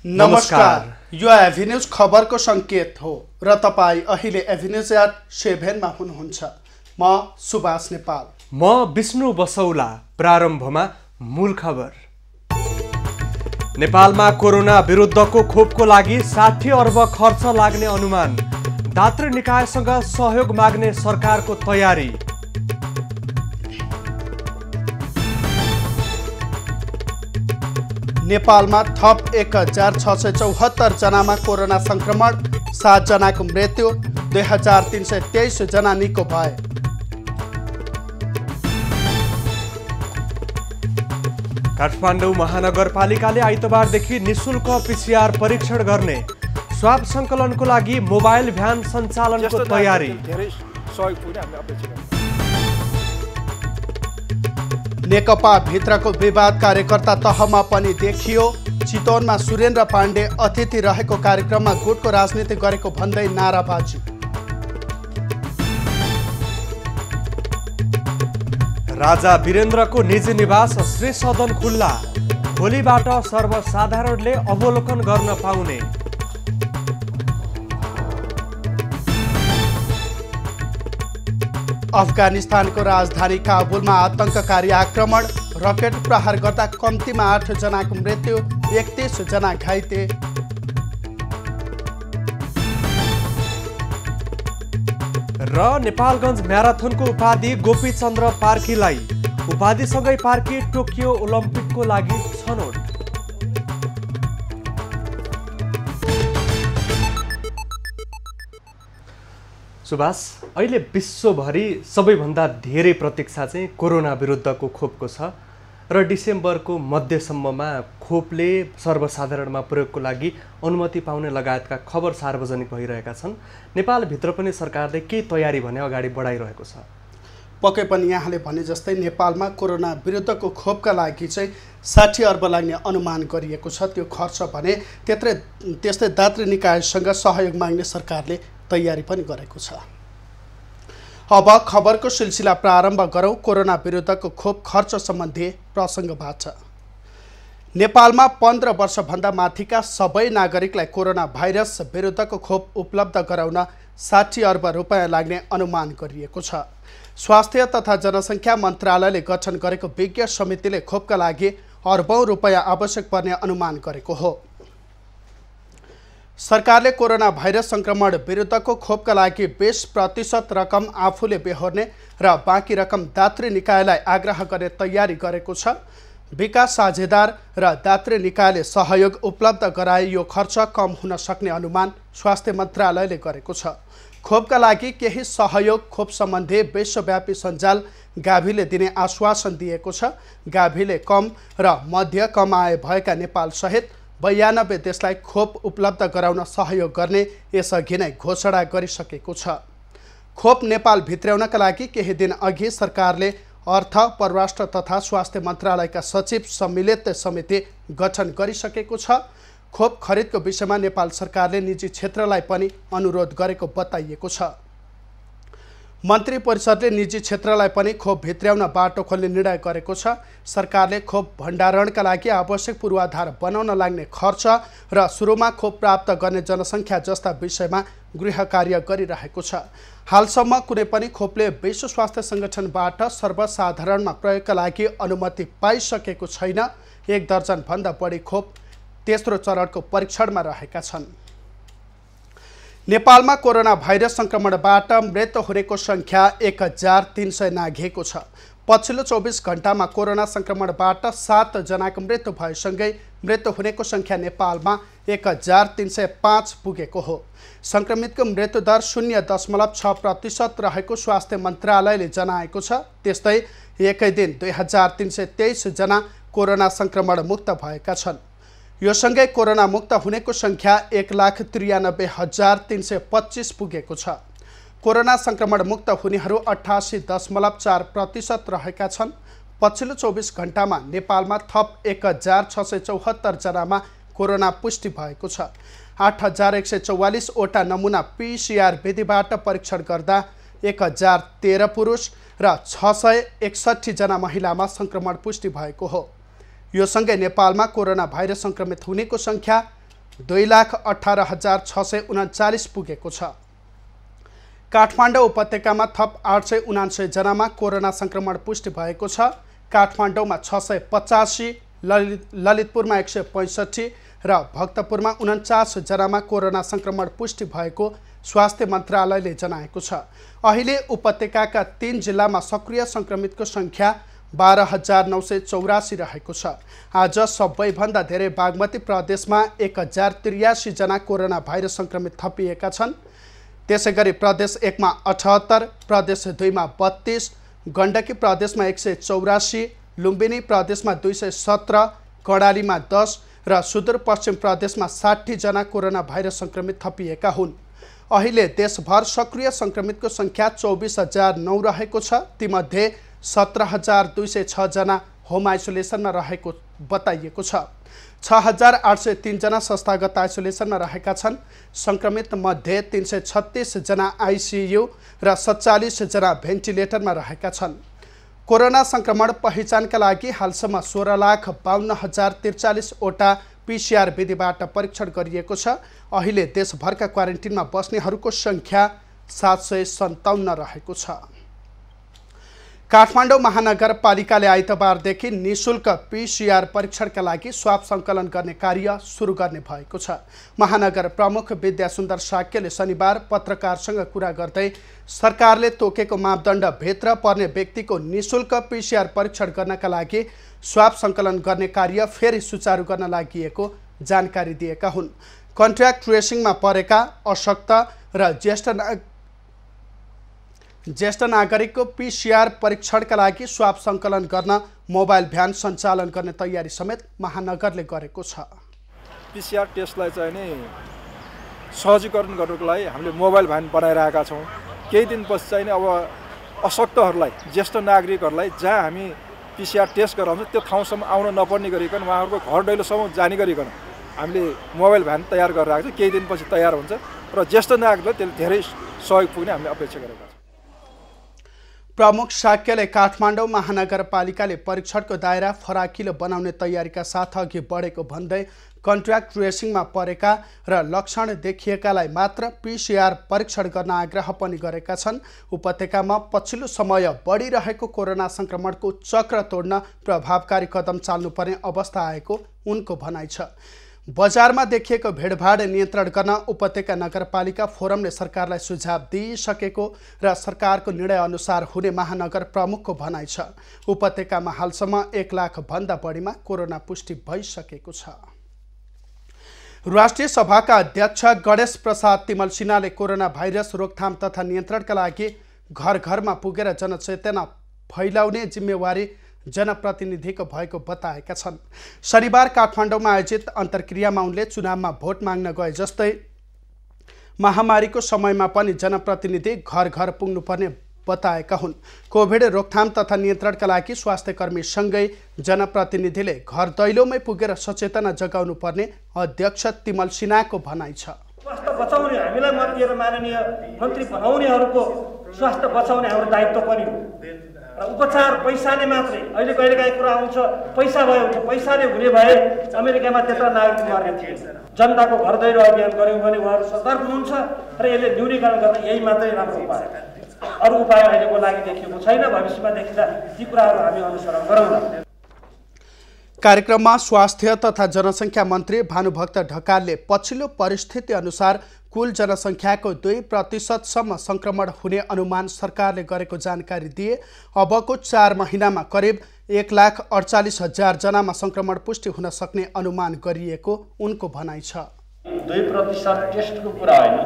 नमस्कार, यो एभिन्यूज खबरको संकेत हो र तपाईँ अहिले एभिन्यूज एट 7 मा हुनुहुन्छ। म सुभाष नेपाल। म विष्णु बसौला। प्रारम्भमा मूल खबर। नेपालमा कोरोना विरुद्धको खोपको लागि 60 अर्ब खर्च लाग्ने अनुमान। दात्री निकायसँग सहयोग माग्ने सरकारको तयारी। नेपालमा थप 1674 जनामा कोरोना संक्रमण, 7 जनाको मृत्यु, 2323 जना निको भए। काठमाडौँ महानगरपालिकाले आइतबारदेखि निशुल्क पीसीआर परीक्षण गर्ने। स्वाब सङ्कलनको लागि मोबाइल भ्यान सञ्चालनको तयारी। नेकपा भित्रको विवाद कार्यकर्ता तहमा पनि देखियो। चितवनमा सुरेन्द्र पाण्डे अतिथि रहेको कार्यक्रममा गुटको राजनीति गरेको भन्दै नाराबाजी। राजा वीरेन्द्रको निजी निवास श्री सदन खुल्ला। भोलिबाट सर्वसाधारणले अवलोकन गर्न पाउने। अफगानिस्तानको राजधानी काबुलमा आतंककारी आक्रमण, रकेट प्रहार गर्दा कम्तीमा 8 जनाको मृत्यु, 31 जना घाइते। र नेपालगञ्ज म्याराथनको उपाधि गोपीचन्द्र पार्कीलाई। उपाधिसँगै पार्की टोकियो ओलम्पिकको लागि छनौट। सुभाष, अहिले विश्वभरि सबैभन्दा धेरै प्रतीक्षा चाहिँ कोरोना विरुद्धको खोपको छ र डिसेम्बरको मध्यसम्ममा खोपले सर्वसाधारणमा प्रयोगको लागि अनुमति पाउने लगायतका खबर सार्वजनिक भइरहेका छन्। नेपालभित्र पनि सरकारले के तयारी भने अगाडि बढाइरहेको छ। पक्कै पनि यहाँले भने जस्तै नेपालमा कोरोना विरुद्धको खोपका लागि चाहिँ 60 अर्ब लाग्ने अनुमान गरिएको छ। त्यो खर्च भने त्यस्तै दात्री निकायसँग सहयोग माग्ने सरकारले तयारी पनि गरेको छ। अब खबरको सिलसिला प्रारम्भ गरौँ कोरोना विरुद्धको खोप खर्च सम्बन्धी प्रसङ्गबाट। नेपालमा 15 वर्षभन्दा माथिका सबै नागरिकलाई कोरोना भाइरस विरुद्धको खोप उपलब्ध गराउन 60 अर्ब रुपैयाँ लाग्ने अनुमान गरिएको छ। स्वास्थ्य तथा जनसङ्ख्या मन्त्रालयले गठन गरेको विज्ञ समितिले खोपका लागि अर्बौं रुपैयाँ आवश्यक पर्ने अनुमान गरेको हो। सरकारले कोरोना भाइरस संक्रमण विरुद्धको खोपका लागि 20% रकम आफूले बेहोर्ने र बाँकी रकम दात्री निकायलाई आग्रह गर्ने तयारी गरेको छ। विकास साझेदार र दात्री निकायले सहयोग उपलब्ध गराए यो खर्च कम हुन सक्ने अनुमान स्वास्थ्य मन्त्रालयले गरेको छ। खोपका लागि केही सहयोग खोप सम्बन्धी विश्वव्यापी सञ्जाल गाभिले दिने आश्वासन दिएको छ। गाभिले कम र मध्य कम आय भएका नेपाल सहित 92 देशलाई खोप उपलब्ध गराउन सहयोग गर्ने यसअघि नै घोषणा गरिसकेको छ। खोप नेपाल भित्र्याउनका लागि केही दिन अघि सरकारले अर्थ, परराष्ट्र तथा स्वास्थ्य मन्त्रालयका सचिव सम्मिलित समिति गठन गरिसकेको छ। खोप खरिदको विषयमा नेपाल सरकारले निजी क्षेत्रलाई पनि अनुरोध गरेको बताइएको छ। मन्त्री परिषदले निजी क्षेत्रलाई पनि खोप भित्र्याउन बाटो खोल्ने निर्णय गरेको छ। सरकारले खोप भण्डारणका लागि आवश्यक पूर्वाधार बनाउन लाग्ने खर्च र सुरुमा खोप प्राप्त गर्ने जनसङ्ख्या जस्ता विषयमा गृह कार्य गरिरहेको छ। हालसम्म कुनै पनि खोपले विश्व स्वास्थ्य सङ्गठनबाट सर्वसाधारणमा प्रयोगका लागि अनुमति पाइसकेको छैन। 1 दर्जनभन्दा बढी खोप तेस्रो चरणको परीक्षणमा रहेका छन्। नेपालमा कोरोना भाइरस संक्रमणबाट मृत्यु हुनेको सङ्ख्या 1300 नाघेको छ। पछिल्लो 24 घण्टामा कोरोना संक्रमणबाट 7 जनाको मृत्यु भएसँगै मृत्यु हुनेको सङ्ख्या नेपालमा 1305 पुगेको हो। सङ्क्रमितको मृत्युदर 0.6% रहेको स्वास्थ्य मन्त्रालयले जनाएको छ। त्यस्तै एकै दिन 2323 जना कोरोना संक्रमण मुक्त भएका छन्। यो सँगै कोरोना मुक्त हुनेको सङ्ख्या 1,93,325 पुगेको छ। कोरोना संक्रमण मुक्त हुनेहरू 88.4% रहेका छन्। पछिल्लो 24 घण्टामा नेपालमा थप 1674 जनामा कोरोना पुष्टि भएको छ। 8144 वटा नमुना पीसीआर विधिबाट परीक्षण गर्दा 1013 पुरुष र 661 जना महिलामा संक्रमण पुष्टि भएको हो। यो सँगै नेपालमा कोरोना भाइरस संक्रमित हुनेको संख्या 2,18,639 पुगेको छ। काठमाडौँ उपत्यकामा थप 879 जनामा कोरोना संक्रमण पुष्टि भएको छ। काठमाडौँमा 685, ललितपुरमा 165 र भक्तपुरमा 49 जनामा कोरोना संक्रमण पुष्टि भएको स्वास्थ्य मन्त्रालयले जनाएको छ। अहिले उपत्यकाका 3 जिल्लामा सक्रिय संक्रमितको संख्या 12,984 रहेको छ। आज सबैभन्दा धेरै बागमती प्रदेशमा 1,083 जना कोरोना भाइरस संक्रमित थपिएका छन्। त्यसैगरी प्रदेश 1 मा 78, प्रदेश 2 मा 32, गण्डकी प्रदेशमा 184, लुम्बिनी प्रदेशमा 217, कर्णालीमा 10 र सुदूरपश्चिम प्रदेशमा 60 जना कोरोना भाइरस संक्रमित थपिएका हुन्। अहिले देशभर सक्रिय संक्रमितको संख्या 24,009 रहेको छ। तीमध्ये 17,206 जना होम आइसोलेसनमा रहेको बताइएको छ। 6,803 जना संस्थागत आइसोलेसनमा रहेका छन्। संक्रमित मध्ये 336 जना आइसियु र 47 जना भेन्टिलेटरमा रहेका छन्। कोरोना संक्रमण पहिचानका लागि हालसम्म 16,52,043 वटा PCR विधिबाट परीक्षण गरिएको छ। अहिले देशभरका क्वारेन्टिनमा बस्नेहरूको संख्या 757 रहेको छ। काठमाडौँ महानगरपालिकाले आइतबारदेखि निःशुल्क PCR परीक्षणका लागि स्वाब सङ्कलन गर्ने कार्य सुरु गर्ने भएको छ। महानगर प्रमुख विद्यासुन्दर साक्यले शनिबार पत्रकारसँग कुरा गर्दै सरकारले तोकेको मापदण्डभित्र पर्ने व्यक्तिको निःशुल्क PCR परीक्षण गर्नका लागि स्वाब सङ्कलन गर्ने कार्य फेरि सुचारू गर्न लागि जानकारी दिएका हुन्। कन्ट्र्याक्ट ट्रेसिङमा परेका अशक्त र ज्येष्ठ नागरिकको PCR परीक्षणका लागि स्वाब सङ्कलन गर्न मोबाइल भ्यान सञ्चालन गर्ने तयारी समेत महानगरले गरेको छ। PCR टेस्टलाई चाहिँ नि सहजीकरण गर्नको लागि हामीले मोबाइल भ्यान बनाइरहेका छौँ। केही दिनपछि चाहिँ नि अब अशक्तहरूलाई, ज्येष्ठ नागरिकहरूलाई जहाँ हामी PCR टेस्ट गराउँछौँ त्यो ठाउँसम्म आउन नपर्ने गरिकन उहाँहरूको घर दैलोसम्म जाने गरिकन हामीले मोबाइल भ्यान तयार गरिरहेको छौँ। केही दिनपछि तयार हुन्छ र ज्येष्ठ नागरिकलाई त्यसले धेरै सहयोग पुग्ने हामीले अपेक्षा गरेका छौँ। प्रमुख साक्यले काठमाडौँ महानगरपालिकाले परीक्षणको दायरा फराकिलो बनाउने तयारीका साथ अघि बढेको भन्दै कन्ट्र्याक्ट ट्रेसिङमा परेका र लक्षण देखिएकालाई मात्र PCR परीक्षण गर्न आग्रह पनि गरेका छन्। उपत्यकामा पछिल्लो समय बढिरहेको कोरोना संक्रमणको चक्र तोड्न प्रभावकारी कदम चाल्नुपर्ने अवस्था आएको उनको भनाइ छ। बजारमा देखिएको भिडभाड नियन्त्रण गर्न उपत्यका नगरपालिका फोरमले सरकारलाई सुझाव दिइसकेको र सरकारको निर्णय अनुसार हुने महानगर प्रमुखको भनाइ छ। उपत्यकामा हालसम्म 1 लाख भन्दा बढीमा कोरोना पुष्टि भइसकेको छ। राष्ट्रिय सभाका अध्यक्ष गणेश प्रसाद तिमल सिन्हाले कोरोना भाइरस रोकथाम तथा नियन्त्रणका लागि घर घरमा पुगेर जनचेतना फैलाउने जिम्मेवारी जनप्रतिनिधिको भएको बताएका छन्। शनिबार काठमाडौँमा आयोजित अन्तर्क्रियामा उनले चुनावमा भोट माग्न गए जस्तै महामारीको समयमा पनि जनप्रतिनिधि घर घर पुग्नुपर्ने बताएका हुन्। कोभिड रोकथाम तथा नियन्त्रणका लागि स्वास्थ्यकर्मीसँगै जनप्रतिनिधिले घर दैलोमै पुगेर सचेतना जगाउनु पर्ने अध्यक्ष तिमल सिन्हाको भनाइ छ। स्वास्थ्य बचाउने, हामीलाई मत दिएर माननीय मन्त्री बनाउनेहरूको स्वास्थ्य बचाउने हाम्रो दायित्व पनि हो। र उपचार पैसाले मात्रै, अहिले कहिलेकाहीँ कुरा आउँछ पैसा भयो भने, पैसाले हुने भए अमेरिकामा त्यत्रो नागरिक मर्ने थिए। जनताको घर दैलो अभियान गऱ्यौँ भने उहाँहरू सतर्क हुनुहुन्छ र यसले न्यूनीकरण गर्न यही मात्रै राम्रो उपाय। अरू उपाय अहिलेको लागि देखिएको छैन। भविष्यमा देखिँदा ती कुराहरू हामी अनुसरण गरौँला। कार्यक्रममा स्वास्थ्य तथा जनसङ्ख्या मन्त्री भानुभक्त ढकालले पछिल्लो परिस्थिति अनुसार कुल जनसङ्ख्याको 2% संक्रमण हुने अनुमान सरकारले गरेको जानकारी दिए। अबको 4 महिनामा करिब 1,48,000 जनामा संक्रमण पुष्टि हुन सक्ने अनुमान गरिएको उनको भनाइ छ। 2% टेस्टको कुरा होइन,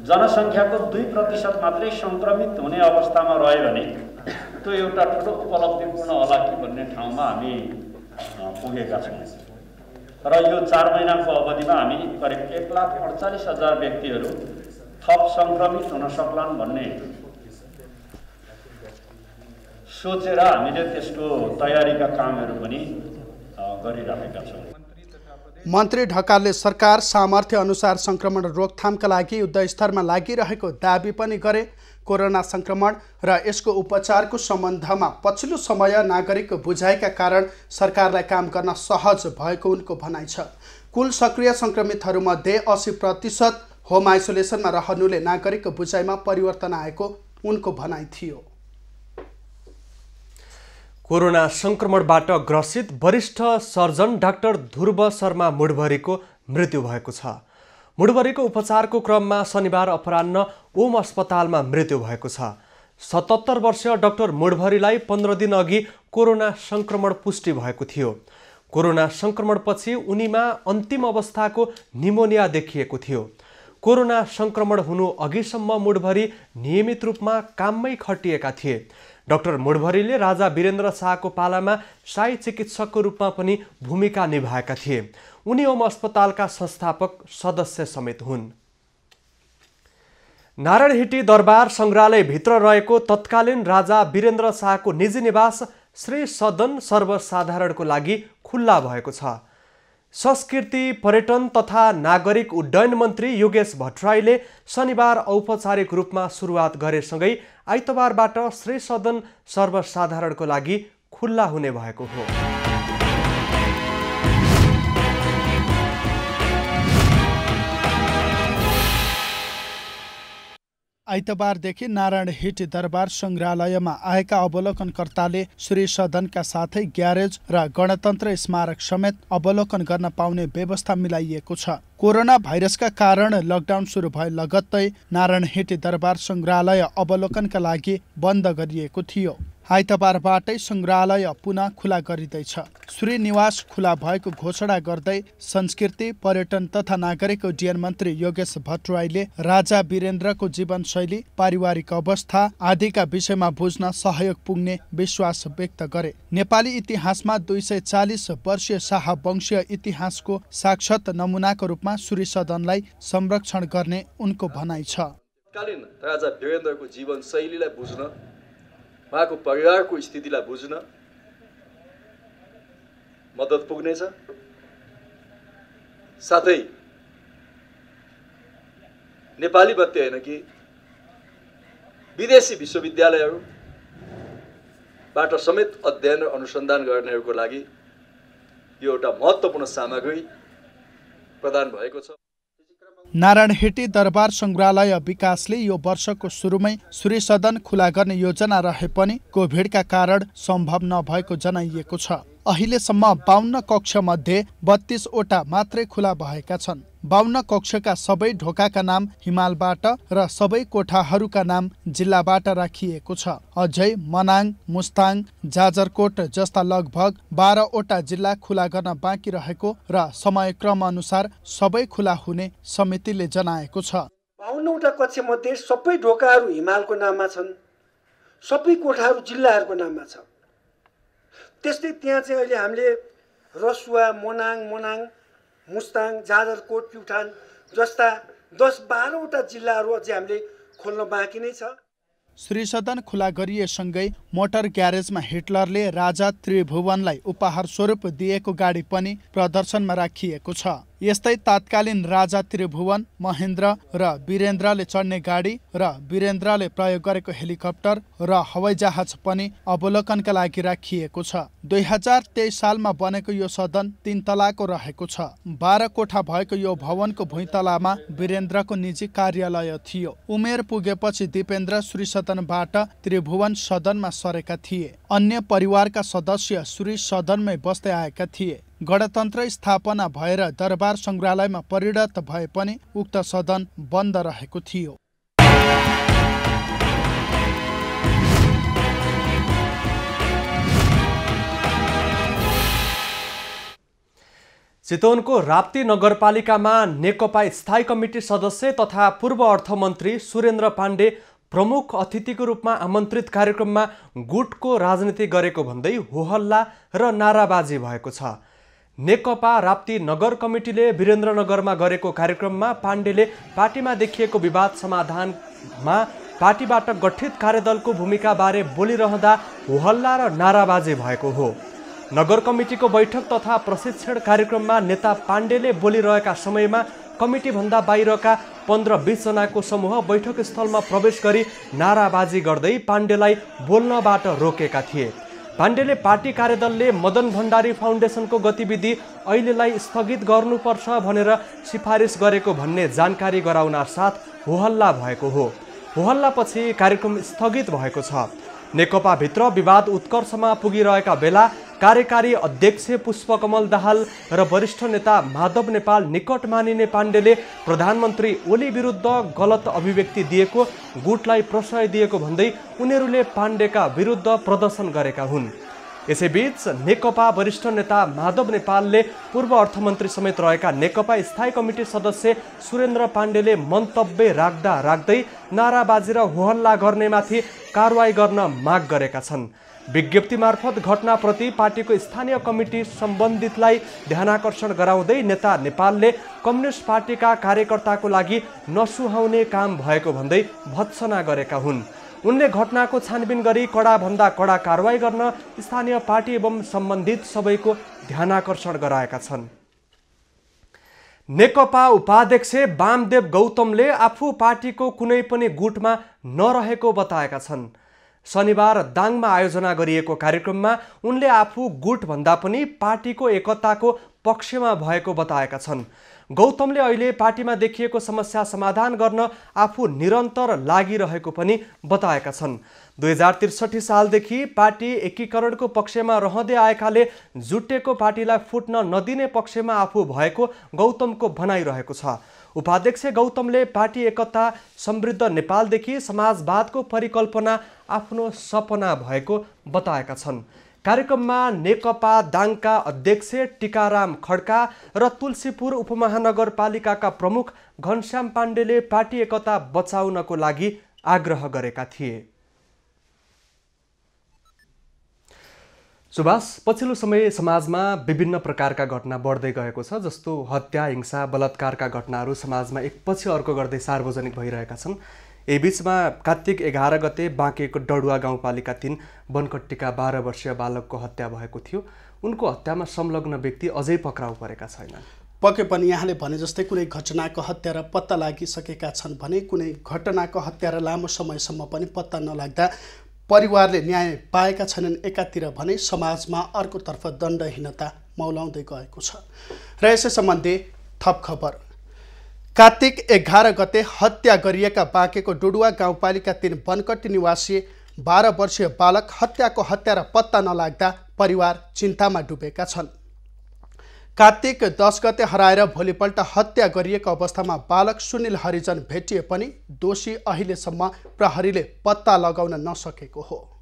जनसङ्ख्याको 2% मात्रै संक्रमित हुने अवस्थामा रह्यो भने त्यो एउटा ठुलो उपलब्धिपूर्ण होला कि भन्ने ठाउँमा हामी पुगेका छौँ। र यो 4 महिनाको अवधिमा हामी करिब 1,48,000 व्यक्तिहरू थप सङ्क्रमित हुन सक्लान् भन्ने सोचेर हामीले त्यसको तयारीका कामहरू पनि गरिरहेका छौँ। मन्त्री ढकालले सरकार सामर्थ्य अनुसार संक्रमण रोकथामका लागि युद्धस्तरमा लागिरहेको दाबी पनि गरे। कोरोना संक्रमण र यसको उपचारको सम्बन्धमा पछिल्लो समय नागरिकको बुझाइका कारण सरकारलाई काम गर्न सहज भएको उनको भनाइ छ। कुल सक्रिय सङ्क्रमितहरूमध्ये 80% होम आइसोलेसनमा रहनुले नागरिकको बुझाइमा परिवर्तन आएको उनको भनाइ थियो। कोरोना संक्रमणबाट ग्रसित वरिष्ठ सर्जन डाक्टर ध्रुव शर्मा मुडभरीको मृत्यु भएको छ। मुडभरीको उपचारको क्रममा शनिबार अपराह्न ओम अस्पतालमा मृत्यु भएको छ। 77 वर्षीय डाक्टर मुडभरीलाई 15 दिन अघि कोरोना संक्रमण पुष्टि भएको थियो। कोरोना संक्रमणपछि उनीमा अन्तिम अवस्थाको निमोनिया देखिएको थियो। कोरोना संक्रमण हुनु अघिसम्म मुडभरी नियमित रूपमा काममै खटिएका थिए। डाक्टर मुडभरीले राजा वीरेन्द्र शाहको पालामा सहाय्य चिकित्सकको रूपमा पनि भूमिका निभाएका थिए। उनी ओम अस्पतालका संस्थापक सदस्य समेत हुन्। नारायणहिटी दरबार सङ्ग्रहालयभित्र रहेको तत्कालीन राजा वीरेन्द्र शाहको निजी निवास श्री सदन सर्वसाधारणको लागि खुल्ला भएको छ। संस्कृति पर्यटन तथा नागरिक उड्डयन मन्त्री योगेश भट्टराईले शनिबार औपचारिक रूपमा सुरुवात गरेसँगै आइतबारबाट श्री सदन सर्वसाधारणको लागि खुल्ला हुने भएको हो। आइतबारदेखि नारायणहिटी दरबार सङ्ग्रहालयमा आएका अवलोकनकर्ताले श्री सदनका साथै ग्यारेज र गणतन्त्र स्मारक समेत अवलोकन गर्न पाउने व्यवस्था मिलाइएको छ। कोरोना भाइरसका कारण लकडाउन सुरु भए लगत्तै नारायणहिटी दरबार सङ्ग्रहालय अवलोकनका लागि बन्द गरिएको थियो। आइतबारबाटै सङ्ग्रहालय पुनः खुला गरिँदैछ। श्रीनिवास खुला भएको घोषणा गर्दै संस्कृति पर्यटन तथा नागरिक उड्डयन मन्त्री योगेश भट्टराईले राजा वीरेन्द्रको जीवनशैली पारिवारिक अवस्था आदिका विषयमा बुझ्न सहयोग पुग्ने विश्वास व्यक्त गरे। नेपाली इतिहासमा 240 वर्षीय शाह वंशीय इतिहासको साक्षात् नमुनाको रूपमा श्री सदनलाई संरक्षण गर्ने उनको भनाइ छ। तत्कालीन राजा वीरेन्द्रको जीवनशैलीलाई बुझ्न, उहाँको परिवारको स्थितिलाई बुझ्न मद्दत पुग्नेछ। साथै नेपाली मात्रै होइन कि विदेशी विश्वविद्यालयहरूबाट समेत अध्ययन र अनुसन्धान गर्नेहरूको लागि यो एउटा महत्त्वपूर्ण सामग्री प्रदान भएको छ। नारायणहिटी दरबार सङ्ग्रहालय विकासले यो वर्षको सुरुमै श्री सदन खुला गर्ने योजना रहे पनि कोभिडका कारण सम्भव नभएको जनाइएको छ। अहिलेसम्म 52 कक्ष मध्ये 32 वटा मात्रै खुला भएका छन्। 52 कक्षका सबै ढोकाका नाम हिमालबाट र सबै कोठाहरूका नाम जिल्लाबाट राखिएको छ। अझै मनाङ, मुस्ताङ, जाजरकोट जस्ता लगभग 12 वटा जिल्ला खुला गर्न बाँकी रहेको र समयक्रम अनुसार सबै खुला हुने समितिले जनाएको छ। 52 वटा कक्ष मध्ये सबै ढोकाहरू हिमालको नाममा छन्, सबै कोठाहरू जिल्लाहरूको नाममा छ। त्यस्तै त्यहाँ चाहिँ अहिले हामीले रसुवा, मनाङ, मुस्ताङ, जाजरकोट, प्युठान जस्ता 10-12 वटा जिल्लाहरू अझै हामीले खोल्न बाँकी नै छ। श्री सदन खुला गरिएसँगै मोटर ग्यारेजमा हिटलरले राजा त्रिभुवनलाई उपहार स्वरूप दिएको गाडी पनि प्रदर्शनमा राखिएको छ। यस्तै तात्कालीन राजा त्रिभुवन, महेन्द्र र वीरेन्द्रले चढ्ने गाडी र वीरेन्द्रले प्रयोग गरेको हेलिकप्टर र हवाईजहाज पनि अवलोकनका लागि राखिएको छ। 2023 सालमा बनेको यो सदन 3 तलाको रहेको छ। 12 कोठा भएको यो भवनको भुइँतलामा वीरेन्द्रको निजी कार्यालय थियो। उमेर पुगेपछि दिपेन्द्र श्री सदनबाट त्रिभुवन सदनमा सरेका थिए। अन्य परिवारका सदस्य श्री सदनमै बस्दै आएका थिए। गणतन्त्र स्थापना भएर दरबार सङ्ग्रहालयमा परिणत भए पनि उक्त सदन बन्द रहेको थियो। चितवनको राप्ती नगरपालिकामा नेकपा स्थायी कमिटी सदस्य तथा पूर्व अर्थमन्त्री सुरेन्द्र पाण्डे प्रमुख अतिथिको रूपमा आमन्त्रित कार्यक्रममा गुटको राजनीति गरेको भन्दै होहल्ला र नाराबाजी भएको छ। नेकपा राप्ती नगर कमिटीले वीरेन्द्रनगरमा गरेको कार्यक्रममा पाण्डेले पार्टीमा देखिएको विवाद समाधानमा पार्टीबाट गठित कार्यदलको भूमिकाबारे बोलिरहँदा होहल्ला र नाराबाजी भएको हो। नगर कमिटीको बैठक तथा प्रशिक्षण कार्यक्रममा नेता पाण्डेले बोलिरहेका समयमा कमिटीभन्दा बाहिरका 15-20 जनाको समूह बैठक स्थलमा प्रवेश गरी नाराबाजी गर्दै पाण्डेलाई बोल्नबाट रोकेका थिए। पाण्डेले पार्टी कार्यदलले मदन भण्डारी फाउन्डेसनको गतिविधि अहिलेलाई स्थगित गर्नुपर्छ भनेर सिफारिस गरेको भन्ने जानकारी गराउन साथ होहल्ला भएको हो। होहल्लापछि कार्यक्रम स्थगित भएको छ। नेकपाभित्र विवाद उत्कर्षमा पुगिरहेका बेला कार्यकारी अध्यक्ष पुष्पकमल दाहाल र वरिष्ठ नेता माधव नेपाल निकट मानिने पाण्डेले प्रधानमन्त्री ओली विरुद्ध गलत अभिव्यक्ति दिएको, गुटलाई प्रश्रय दिएको भन्दै उनीहरूले पाण्डेका विरुद्ध प्रदर्शन गरेका हुन्। यसैबीच नेकपा वरिष्ठ नेता माधव नेपालले पूर्व अर्थमन्त्री समेत रहेका नेकपा स्थायी कमिटी सदस्य सुरेन्द्र पाण्डेले मन्तव्य राख्दै नाराबाजी र होहल्ला गर्नेमाथि कारवाही गर्न माग गरेका छन्। विज्ञप्ति मार्फत घटनाप्रति पार्टीको स्थानीय कमिटी सम्बन्धितलाई ध्यानाकर्षण गराउँदै नेता नेपालले कम्युनिस्ट पार्टीका कार्यकर्ताको लागि नसुहाउने काम भएको भन्दै भत्सना गरेका हुन्। उनले घटनाको छानबिन गरी कडाभन्दा कडा कारवाही गर्न स्थानीय पार्टी एवं सम्बन्धित सबैको ध्यानाकर्षण गराएका छन्। नेकपा उपाध्यक्ष वामदेव गौतमले आफू पार्टीको कुनै पनि गुटमा नरहेको बताएका छन्। शनिबार दाङमा आयोजना गरिएको कार्यक्रममा उनले आफू गुटभन्दा पनि पार्टीको एकताको पक्षमा भएको बताएका छन्। गौतमले अहिले पार्टीमा देखिएको समस्या समाधान गर्न आफू निरन्तर लागिरहेको पनि बताएका छन्। 2063 सालदेखि पार्टी एकीकरणको पक्षमा रहँदै आएकाले जुटेको पार्टीलाई फुट्न नदिने पक्षमा आफू भएको गौतमको भनाइरहेको छ। उपाध्यक्ष गौतमले पार्टी एकता समृद्ध नेपालदेखि समाजवादको परिकल्पना आफ्नो सपना भएको बताएका छन्। कार्यक्रममा नेकपा दाङका अध्यक्ष टिकाराम खड्का र तुलसीपुर उपमहानगरपालिकाका प्रमुख घनश्याम पाण्डेले पार्टी एकता बचाउनको लागि आग्रह गरेका थिए। सुभाष, पछिल्लो समय समाजमा विभिन्न प्रकारका घटना बढ्दै गएको छ। जस्तो हत्या, हिंसा, बलात्कारका घटनाहरू समाजमा एकपछि अर्को गर्दै सार्वजनिक भइरहेका छन्। यही बीचमा कार्तिक 11 गते बाँकेको डडुवा गाउँपालिका 3 बनकट्टीका 12 वर्षीय बालकको हत्या भएको थियो। उनको हत्यामा संलग्न व्यक्ति अझै पक्राउ परेका छैनन्। पक्कै पनि यहाँले भने जस्तै कुनै घटनाको हत्यारा पत्ता लागिसकेका छन् भने कुनै घटनाको हत्यारा लामो समयसम्म पनि पत्ता नलाग्दा परिवारले न्याय पाएका छैनन् एकातिर भने समाजमा अर्कोतर्फ दण्डहीनता मौलाउँदै गएको छ। र यसै सम्बन्धी थप खबर। कार्तिक 11 गते हत्या गरिएका बाँकेको डुडुवा गाउँपालिका 3 बनकट्टी निवासी 12 वर्षीय बालक हत्याको हत्यारा पत्ता नलाग्दा परिवार चिन्तामा डुबेका छन्। कार्तिक 10 गते हराएर भोलिपल्ट हत्या गरिएको अवस्थामा बालक सुनिल हरिजन भेटिए पनि दोषी अहिलेसम्म प्रहरीले पत्ता लगाउन नसकेको हो।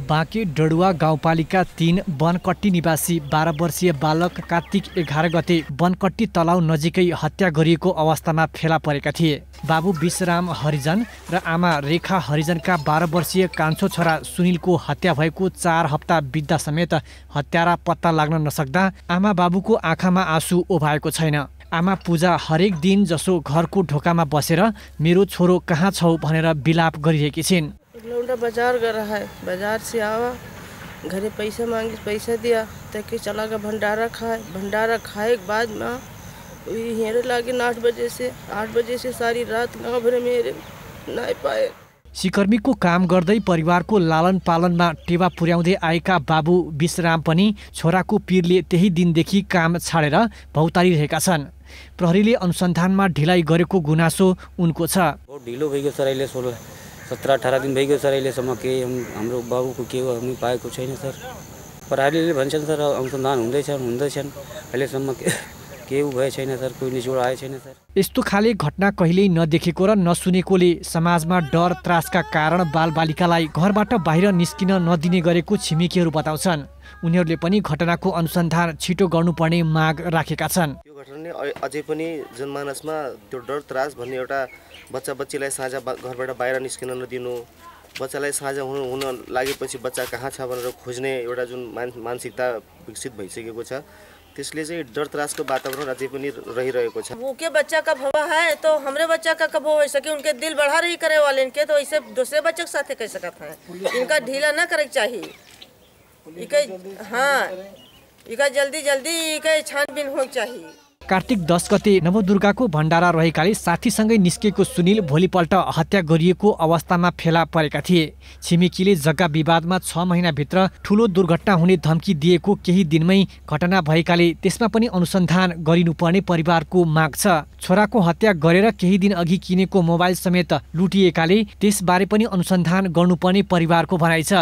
बाँके डडुवा गाउँपालिका 3 बनकट्टी निवासी 12 वर्षीय बालक कार्तिक 11 गते बनकट्टी तलाउ नजिकै हत्या गरिएको अवस्थामा फेला परेका थिए। बाबु विश्राम हरिजन र आमा रेखा हरिजनका 12 वर्षीय कान्छो छोरा सुनिलको हत्या भएको 4 हप्ता बित्दा समेत हत्यारा पत्ता लाग्न नसक्दा आमा बाबुको आँखामा आँसु ओभाएको छैन। आमा पूजा हरेक दिन जसो घरको ढोकामा बसेर मेरो छोरो कहाँ छौ भनेर बिलाप गरिरहेकी छिन्। लौंडा बाजार गया रहा है, बाजार से आवा, घरे पैसा मांगे, पैसा दिया, तक चला गया भंडारा खाए। भंडारा खाए के बाद में हेरे लागे 8 बजे से सारी रात गाँव भर में हेरे नहीं पाए। सिकर्मीको काम गर्दै परिवारको लालन पालनमा टेवा पुर्याउँदै आएका बाबु विश्राम पनि छोराको पिरले त्यही दिनदेखि काम छाडेर भौतारिरहेका छन्। प्रहरीले अनुसन्धानमा ढिलाइ गरेको गुनासो उनको छ। ढिलो भइगयो सर, अहिले 17-18 दिन भइगयो सर, अहिलेसम्म के हाम्रो बाबुको के हो हामी पाएको छैन सर। प्रहरीले भन्छन् सर अनुसन्धान हुँदैछन् अहिलेसम्म के भए छैन सर, कोही निचोड आए छैन सर। यस्तो खाले घटना कहिल्यै नदेखेको र नसुनेकोले समाजमा डर त्रासका कारण बालबालिकालाई घरबाट बाहिर निस्किन नदिने गरेको छिमेकीहरू बताउँछन्। उनीहरूले पनि घटनाको अनुसन्धान छिटो गर्नुपर्ने माग राखेका छन्। यो घटनाले अझै पनि जनमानसमा त्यो डर त्रास भन्ने एउटा बच्चाबच्चीलाई साँझ घरबाट बाहिर निस्किन नदिनु, बच्चालाई साँझ हुन लागेपछि बच्चा कहाँ छ भनेर खोज्ने एउटा जुन मानसिकता विकसित भइसकेको छ, त्यसले चाहिँ डर त्रासको वातावरण अझै पनि रहिरहेको छ। वो के बच्चा का भवा है तो हमरे बच्चा का कब हो सके, उनके दिल बढ़ा रही करे वाले इनके तो ऐसे दूसरे बच्चे के साथ कैसे सकता है। इनका ढीला ना करे चाहिए, इनका जल्दी इनका छानबीन हो चाहिए। कार्तिक 10 गते नवदुर्गाको भण्डारा रहेकाले साथीसँगै निस्केको सुनिल भोलिपल्ट हत्या गरिएको अवस्थामा फेला परेका थिए। छिमेकीले जग्गा विवादमा 6 महिनाभित्र ठूलो दुर्घटना हुने धम्की दिएको केही दिनमै घटना भएकाले त्यसमा पनि अनुसन्धान गरिनुपर्ने परिवारको माग छ। छोराको हत्या गरेर केही दिन अघि किनेको मोबाइल समेत लुटिएकाले त्यसबारे पनि अनुसन्धान गर्नुपर्ने परिवारको भनाइ छ।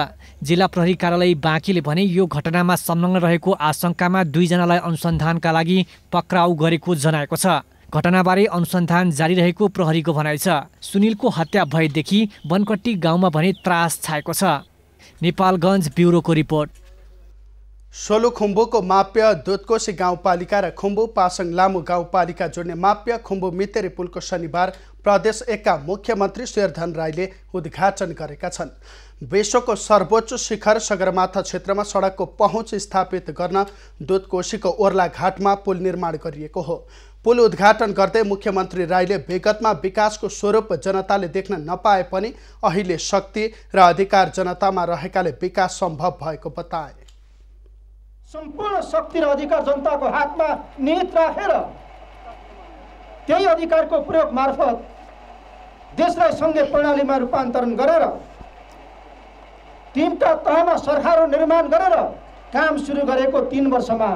जिल्ला प्रहरी कार्यालय बाँकीले भने यो घटनामा संलग्न रहेको आशंकामा 2 जनालाई अनुसन्धानका लागि पक्राउ गरेको जनाएको छ। घटनाबारे अनुसन्धान जारी रहेको प्रहरीको भनाइ छ। सुनिलको हत्या भएदेखि बनकट्टी गाउँमा भने त्रास छाएको छ। नेपालगञ्ज ब्युरोको रिपोर्ट। सोलुखुम्बुको माप्य दुधकोशी गाउँपालिका र खुम्बु पासङ लामु गाउँपालिका जोड्ने माप्य खुम्बु मितेरी पुलको शनिबार प्रदेश 1 का मुख्यमन्त्री शेरधन राईले उद्घाटन गरेका छन्। विश्वको सर्वोच्च शिखर सगरमाथा क्षेत्रमा सडकको पहुँच स्थापित गर्न दुधकोशीको ओर्ला घाटमा पुल निर्माण गरिएको हो। पुल उद्घाटन गर्दै मुख्यमन्त्री राईले विगतमा विकासको स्वरूप जनताले देख्न नपाए पनि अहिले शक्ति र अधिकार जनतामा रहेकाले विकास सम्भव भएको बताए। सम्पूर्ण शक्ति र अधिकार जनताको हातमा निहित राखेर त्यही अधिकारको प्रयोग मार्फत देशलाई सङ्घीय प्रणालीमा रूपान्तरण गरेर टिमका तहमा सरकार निर्माण गरेर काम सुरु गरेको 3 वर्षमा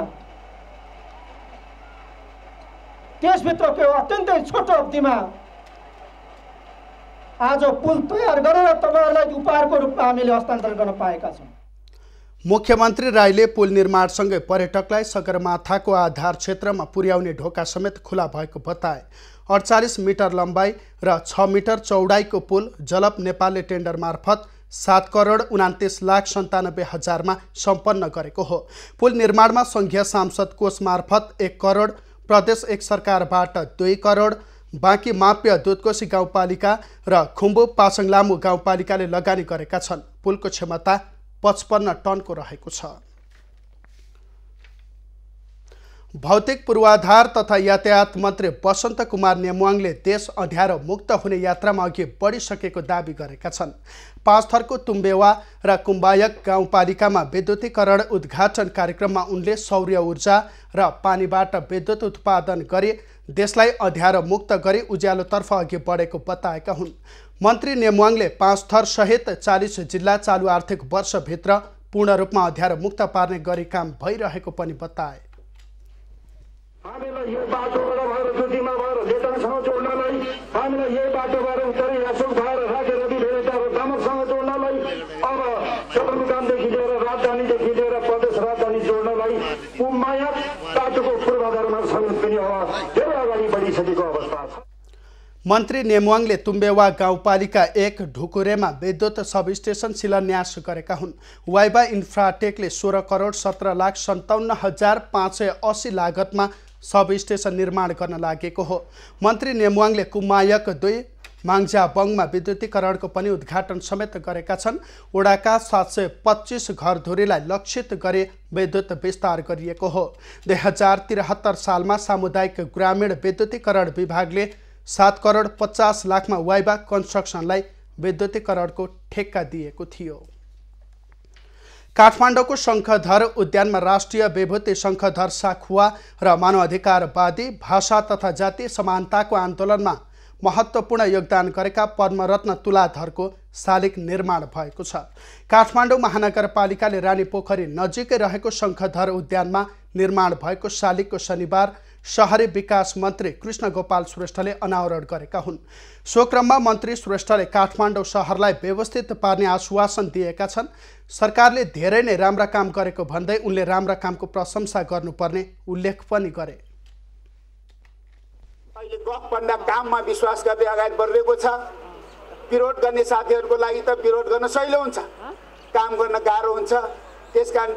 त्यसभित्रको अत्यन्तै छोटो अवधिमा आज पुल तयार गरेर तपाईहरुलाई उपहारको रूपमा हामीले हस्तान्तरण गर्न पाएका छौं। मुख्यमन्त्री राईले पुल निर्माणसँगै पर्यटकलाई सगरमाथाको आधार क्षेत्रमा पुर्याउने ढोका समेत खुला भएको बताए। 48 मिटर लम्बाइ र 6 मिटर चौडाइको पुल जलप नेपालले टेन्डर मार्फत 7,29,97,000 मा सम्पन्न गरेको हो। पुल निर्माणमा संघीय सांसद कोष मार्फत 1 करोड, प्रदेश 1 सरकारबाट 2 करोड, बाँकी माप्य दुधकोशी गाउँपालिका र खुम्बु पासङ लामु गाउँपालिकाले लगानी गरेका छन्। पुलको क्षमता 55 टनको रहेको छ। भौतिक पूर्वाधार तथा यातायात मन्त्री बसन्त कुमार नेमुवाङले देश अँध्यारो मुक्त हुने यात्रामा अघि बढिसकेको दावी गरेका छन्। पाँचथरको तुम्बेवा र कुम्बायक गाउँपालिकामा विद्युतीकरण उद्घाटन कार्यक्रममा उनले सौर्य ऊर्जा र पानीबाट विद्युत उत्पादन गरी देशलाई अँध्यारो मुक्त गरी उज्यालोतर्फ अघि बढेको बताएका हुन्। मन्त्री नेमुवाङले पाँचथर सहित 40 जिल्ला चालु आर्थिक वर्षभित्र पूर्ण रूपमा अँध्यारो मुक्त पार्ने गरी काम भइरहेको पनि बताए। हामीलाई यो बाटोबाट भएर जुटीमा भएर डेटासँग जोड्नलाई, हामीलाई यही बाटोबाट उत्तरी यासुक भएर राखेर विभेदताको दामकसँग जोड्नलाई, अब सदरमुकामदेखि लिएर राजधानीदेखि लिएर प्रदेश राजधानी जोड्नलाई कुम्बायक बाटोको पूर्वाधारमा समेत पनि अब धेरै अगाडि बढिसकेको अवस्था छ। मन्त्री नेमुवाङले तुम्बेवा गाउँपालिका 1 ढुकुरेमा विद्युत सबस्टेसन शिलान्यास गरेका हुन्। वाइबा इन्फ्राटेकले 16 करोड 17,57,580 लागतमा सबस्टेसन निर्माण गर्न लागेको हो। मन्त्री नेमुवाङले कुमायक 2 माङ्जाबङमा विद्युतीकरणको पनि उद्घाटन समेत गरेका छन्। ओडाका 725 घरधुरीलाई लक्षित गरी विद्युत विस्तार गरिएको हो। 2073 सालमा सामुदायिक ग्रामीण विद्युतीकरण विभागले 7 करोड 50 लाखमा वाइबा कन्स्ट्रक्सनलाई विद्युतीकरणको ठेक्का दिएको थियो। काठमाडौँको शङ्खधर उद्यानमा राष्ट्रिय विभूति शङ्खधर साखुवा र मानवाधिकारवादी भाषा तथा जातीय समानताको आन्दोलनमा महत्त्वपूर्ण योगदान गरेका पद्मरत्न तुलाधरको शालिग निर्माण भएको छ। काठमाडौँ महानगरपालिकाले रानी पोखरी नजिकै रहेको शङ्खधर उद्यानमा निर्माण भएको शालिगको शनिबार शहरी विकास मन्त्री कृष्ण गोपाल श्रेष्ठले अनावरण गरेका हुन्। सो क्रममा मन्त्री श्रेष्ठले काठमाडौँ सहरलाई व्यवस्थित पार्ने आश्वासन दिएका छन्। सरकारले धेरै नै राम्रा काम गरेको भन्दै उनले राम्रा कामको प्रशंसा गर्नुपर्ने उल्लेख पनि गरे। अहिले गफभन्दा काममा विश्वास गर्दै अगाडि बढिरहेको छ। विरोध गर्ने साथीहरूको लागि त विरोध गर्न सजिलो हुन्छ, काम गर्न गाह्रो हुन्छ। त्यसकारण